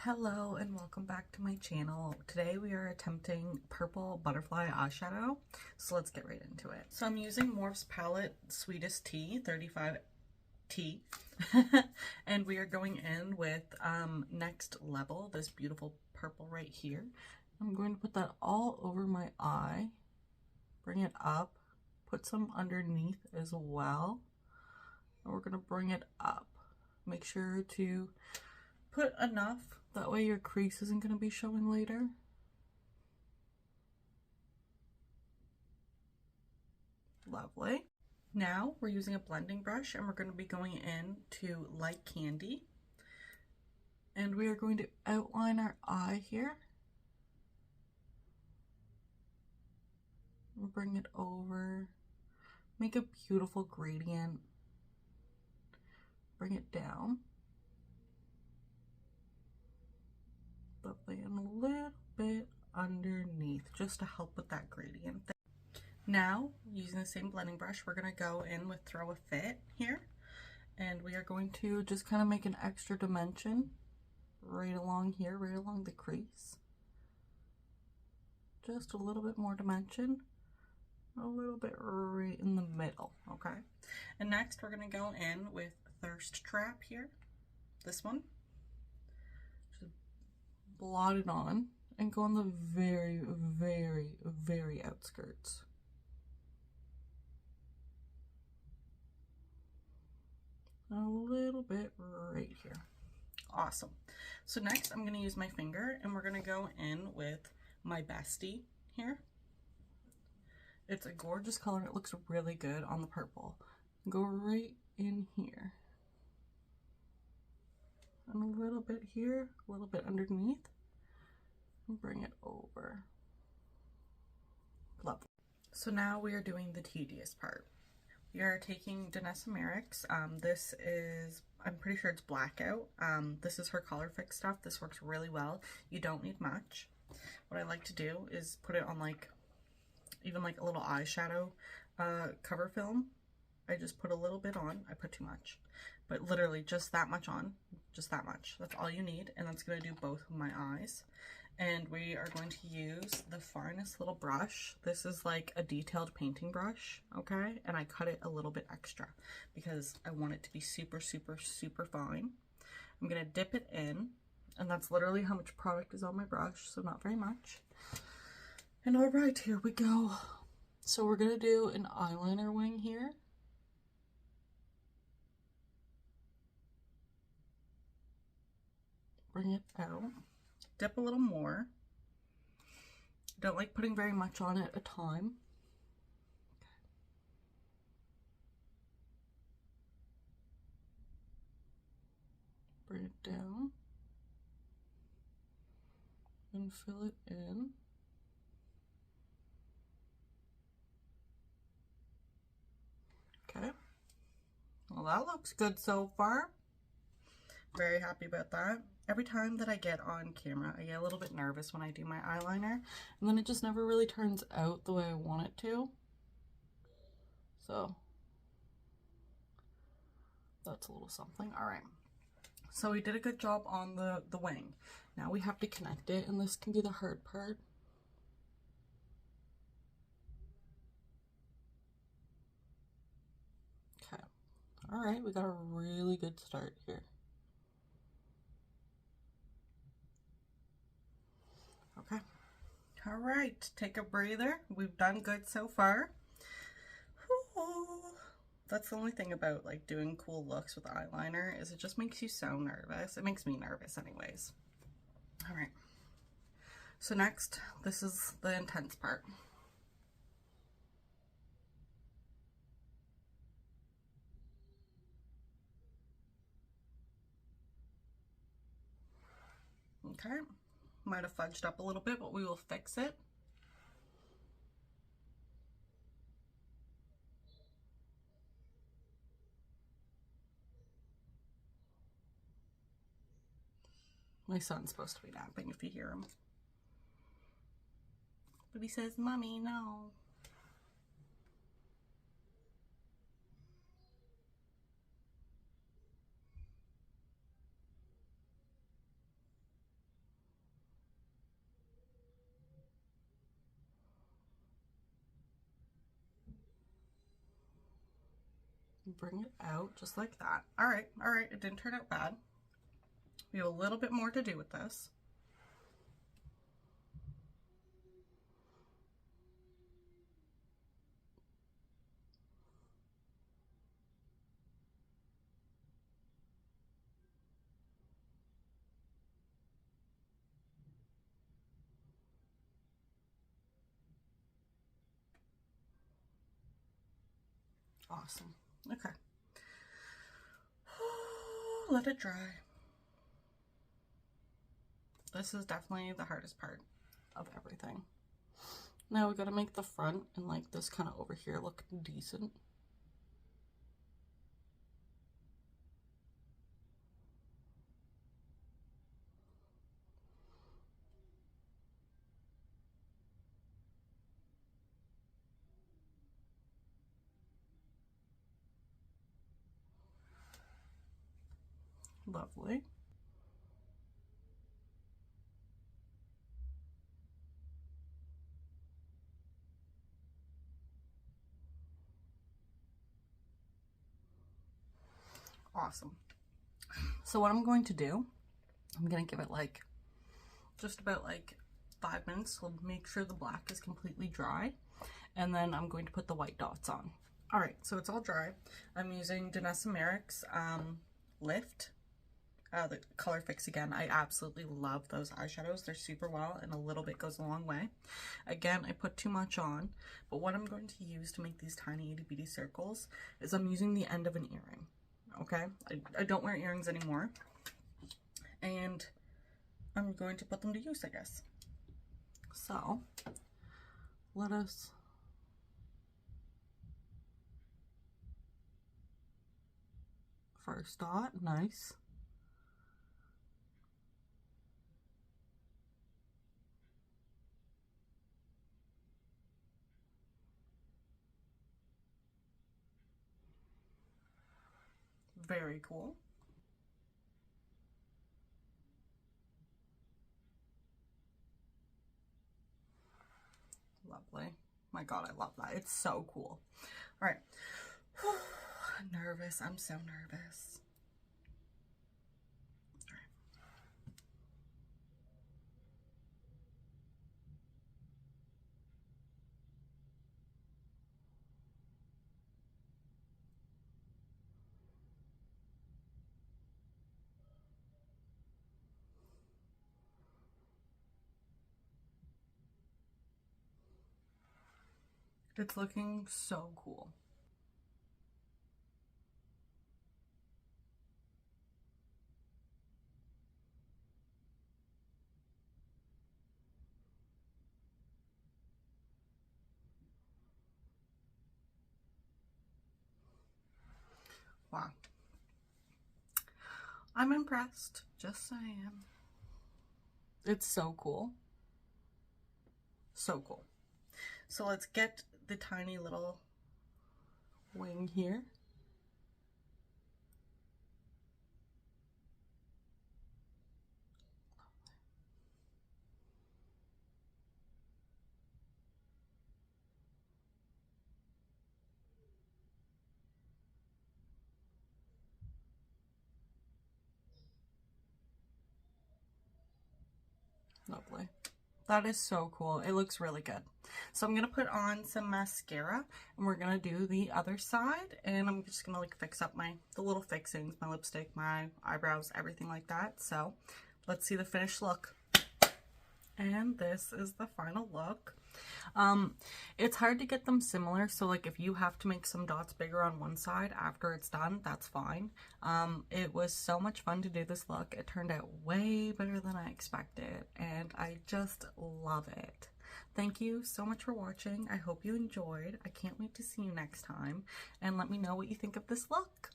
Hello and welcome back to my channel. Today we are attempting purple butterfly eyeshadow, so let's get right into it. So I'm using Morph's palette Sweetest Tea 35T and we are going in with Next Level, this beautiful purple right here. I'm going to put that all over my eye, bring it up, put some underneath as well, and we're going to bring it up. Make sure to put enough, that way your crease isn't going to be showing later. Lovely. Now we're using a blending brush and we're going to be going in to Light Candy. And we are going to outline our eye here. We'll bring it over, make a beautiful gradient, bring it down. Lovely, and a little bit underneath just to help with that gradient. Now, using the same blending brush, we're going to go in with Throw a Fit here, and we are going to just kind of make an extra dimension right along here, right along the crease. Just a little bit more dimension, a little bit right in the middle, okay? And next, we're going to go in with Thirst Trap here, this one. Blot it on and go on the very, very, very outskirts. A little bit right here. Awesome. So next I'm going to use my finger and we're going to go in with my Bestie here. It's a gorgeous color. It looks really good on the purple. Go right in here. And a little bit here, a little bit underneath, and bring it over. Lovely. So now we are doing the tedious part. We are taking Danessa Merrick's. This is, I'm pretty sure it's Blackout. This is her color fix stuff. This works really well. You don't need much. What I like to do is put it on even like a little eyeshadow cover film. I just put a little bit on. I put too much, but literally just that much on, just that much. That's all you need, and that's going to do both of my eyes. And we are going to use the finest little brush. This is like a detailed painting brush, okay? And I cut it a little bit extra because I want it to be super, super, super fine. I'm going to dip it in, and that's literally how much product is on my brush, so not very much. And all right, here we go. So we're going to do an eyeliner wing here. Bring it out, dip a little more. Don't like putting very much on at a time. Bring it down and fill it in. Okay, well that looks good so far. Very happy about that. Every time that I get on camera, I get a little bit nervous when I do my eyeliner, and then it just never really turns out the way I want it to. So that's a little something. All right. So we did a good job on the wing. Now we have to connect it, and this can be the hard part. Okay. All right, we got a really good start here. Okay. All right, take a breather. We've done good so far. Whew. That's the only thing about like doing cool looks with eyeliner is it just makes you so nervous. It makes me nervous anyways. All right. So next, this is the intense part. Okay. Might have fudged up a little bit, but we will fix it. My son's supposed to be napping if you hear him. But he says, "Mommy, no." bring it out just like that. All right, it didn't turn out bad. We have a little bit more to do with this. Awesome. Okay. Let it dry. This is definitely the hardest part of everything. Now we gotta make the front and like this kind of over here look decent. Lovely. Awesome. So what I'm going to do, I'm going to give it like just about like 5 minutes to make sure the black is completely dry, and then I'm going to put the white dots on. All right, so it's all dry. I'm using Danessa Myricks Lift, the Color Fix again. I absolutely love those eyeshadows. They're super well, and a little bit goes a long way. Again, I put too much on, but what I'm going to use to make these tiny itty bitty circles is I'm using the end of an earring. Okay, I don't wear earrings anymore, and I'm going to put them to use, I guess. So let us first dot, nice. Very cool. Lovely. My God, I love that. It's so cool. All right. Nervous. I'm so nervous. All right. It's looking so cool. Wow. I'm impressed, just saying. It's so cool. So cool. So let's get the tiny little wing here. Lovely. That is so cool. It looks really good. So I'm going to put on some mascara, and we're going to do the other side, and I'm just going to like fix up the little fixings, my lipstick, my eyebrows, everything like that. So let's see the finished look. And this is the final look. It's hard to get them similar, so like if you have to make some dots bigger on one side after it's done, that's fine. It was so much fun to do this look. It turned out way better than I expected, and I just love it. Thank you so much for watching. I hope you enjoyed. I can't wait to see you next time, and let me know what you think of this look.